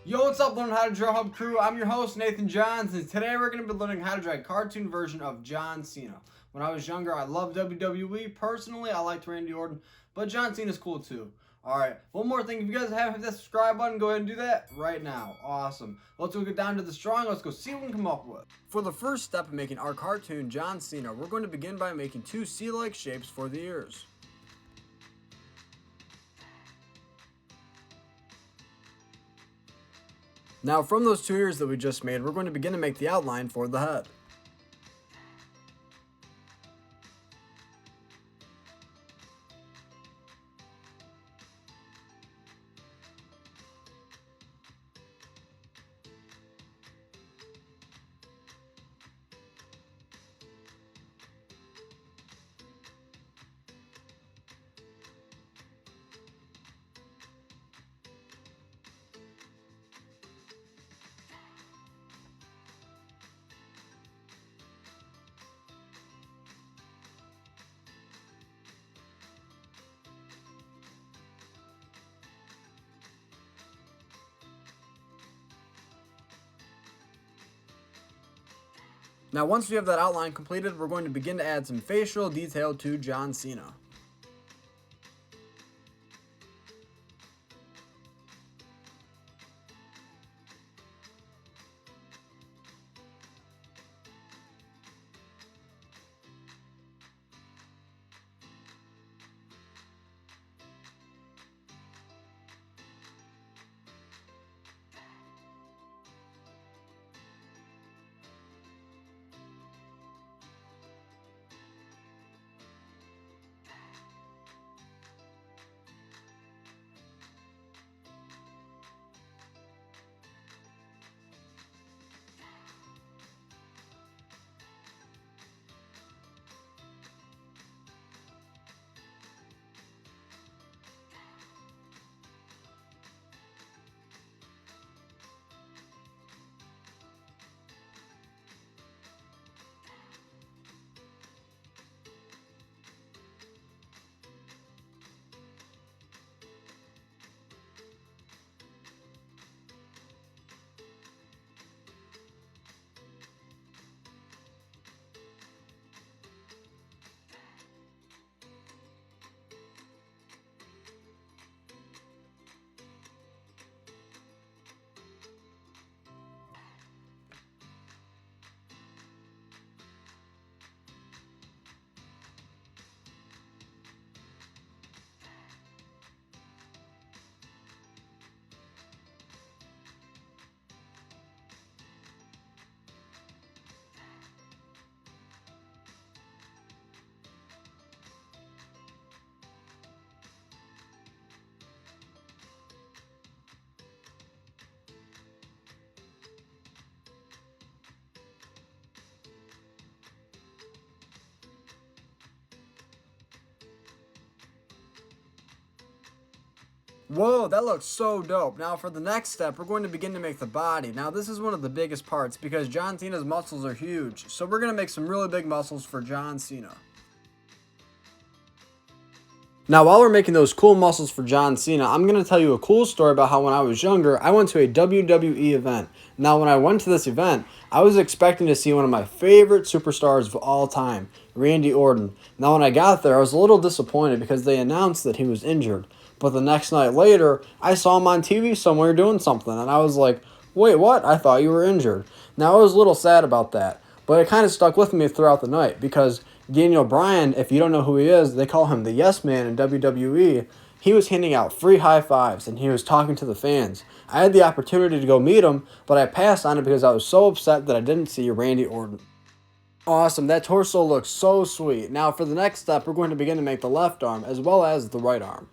Yo, what's up, Learn How to Draw Hub crew? I'm your host, Nathan Johns, and today we're going to be learning how to draw a cartoon version of John Cena. When I was younger, I loved WWE. Personally, I liked Randy Orton, but John Cena's cool too. Alright, one more thing. If you guys haven't hit that subscribe button, go ahead and do that right now. Awesome. Let's go get down to the drawing. Let's go see what we can come up with. For the first step in making our cartoon, John Cena, we're going to begin by making two C-like shapes for the ears. Now from those two ears that we just made, we're going to begin to make the outline for the head. Now once we have that outline completed, we're going to begin to add some facial detail to John Cena. Whoa, that looks so dope. Now for the next step, we're going to begin to make the body. Now this is one of the biggest parts because John Cena's muscles are huge. So we're going to make some really big muscles for John Cena. Now while we're making those cool muscles for John Cena, I'm going to tell you a cool story about how when I was younger, I went to a WWE event. Now when I went to this event, I was expecting to see one of my favorite superstars of all time, Randy Orton. Now when I got there, I was a little disappointed because they announced that he was injured. But the next night later, I saw him on TV somewhere doing something, and I was like, wait, what? I thought you were injured. Now, I was a little sad about that, but it kind of stuck with me throughout the night, because Daniel Bryan, if you don't know who he is, they call him the Yes Man in WWE. He was handing out free high fives, and he was talking to the fans. I had the opportunity to go meet him, but I passed on it because I was so upset that I didn't see Randy Orton. Awesome, that torso looks so sweet. Now, for the next step, we're going to begin to make the left arm, as well as the right arm.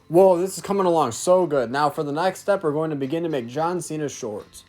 Whoa, this is coming along so good. Now for the next step, we're going to begin to make John Cena shorts.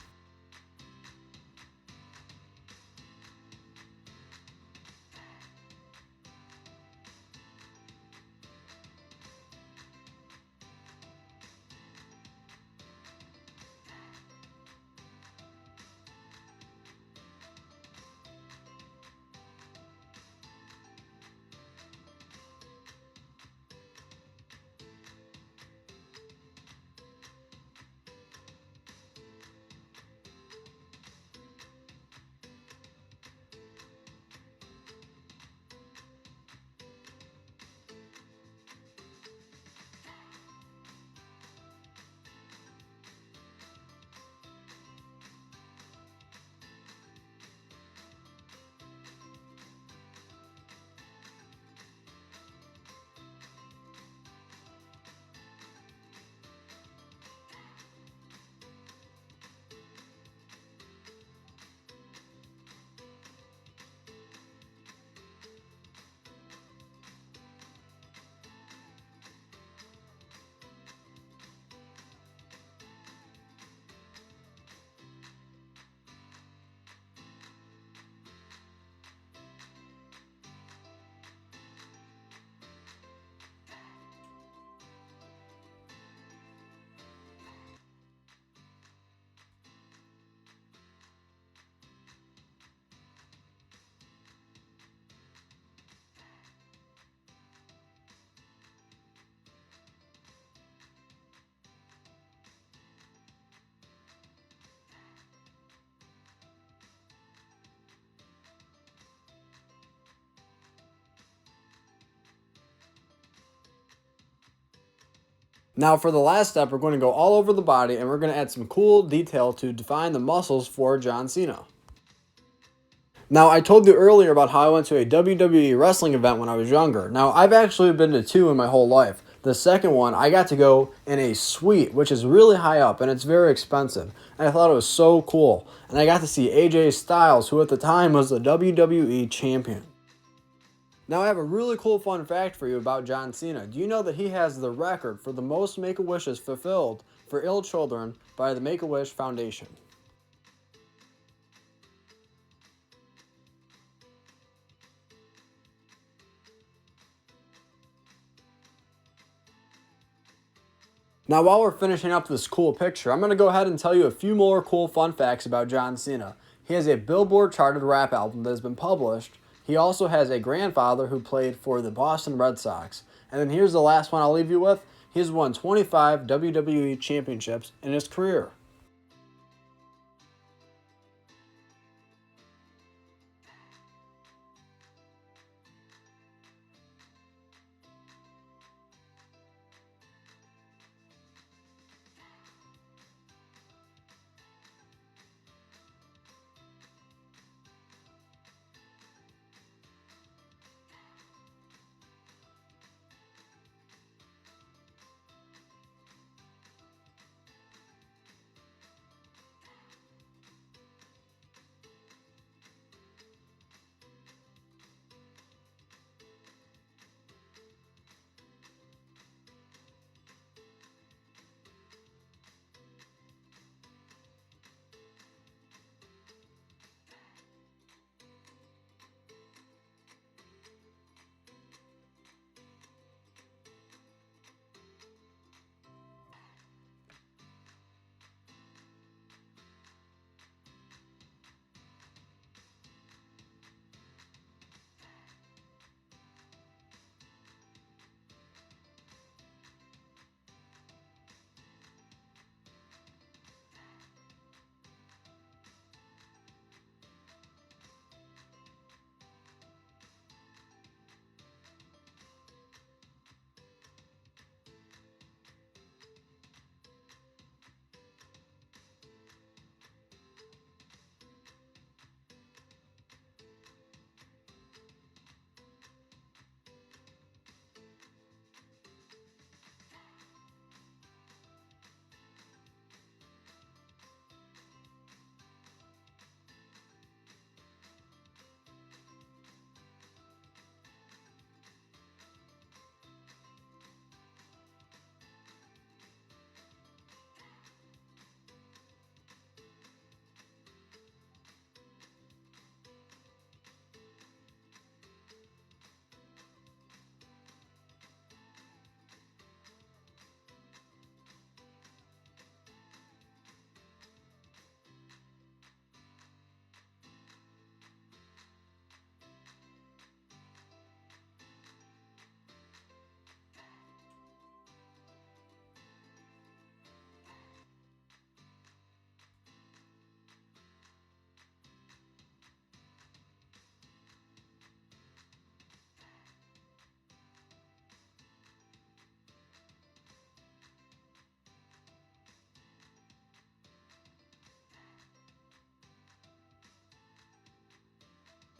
Now for the last step, we're going to go all over the body and we're going to add some cool detail to define the muscles for John Cena. Now, I told you earlier about how I went to a WWE wrestling event when I was younger. Now, I've actually been to two in my whole life. The second one, I got to go in a suite, which is really high up, and it's very expensive. And I thought it was so cool. And I got to see AJ Styles, who at the time was the WWE champion. Now, I have a really cool fun fact for you about John Cena. Do you know that he has the record for the most Make-A-Wishes fulfilled for ill children by the Make-A-Wish Foundation? Now, while we're finishing up this cool picture, I'm going to go ahead and tell you a few more cool fun facts about John Cena. He has a Billboard charted rap album that has been published. He also has a grandfather who played for the Boston Red Sox. And then here's the last one I'll leave you with. He's won 25 WWE championships in his career.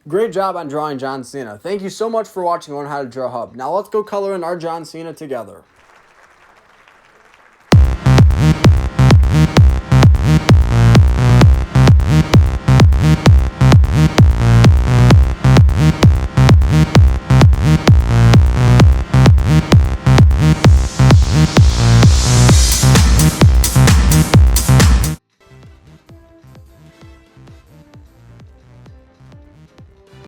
Great job on drawing John Cena. Thank you so much for watching Learn How to Draw Hub. Now let's go color in our John Cena together.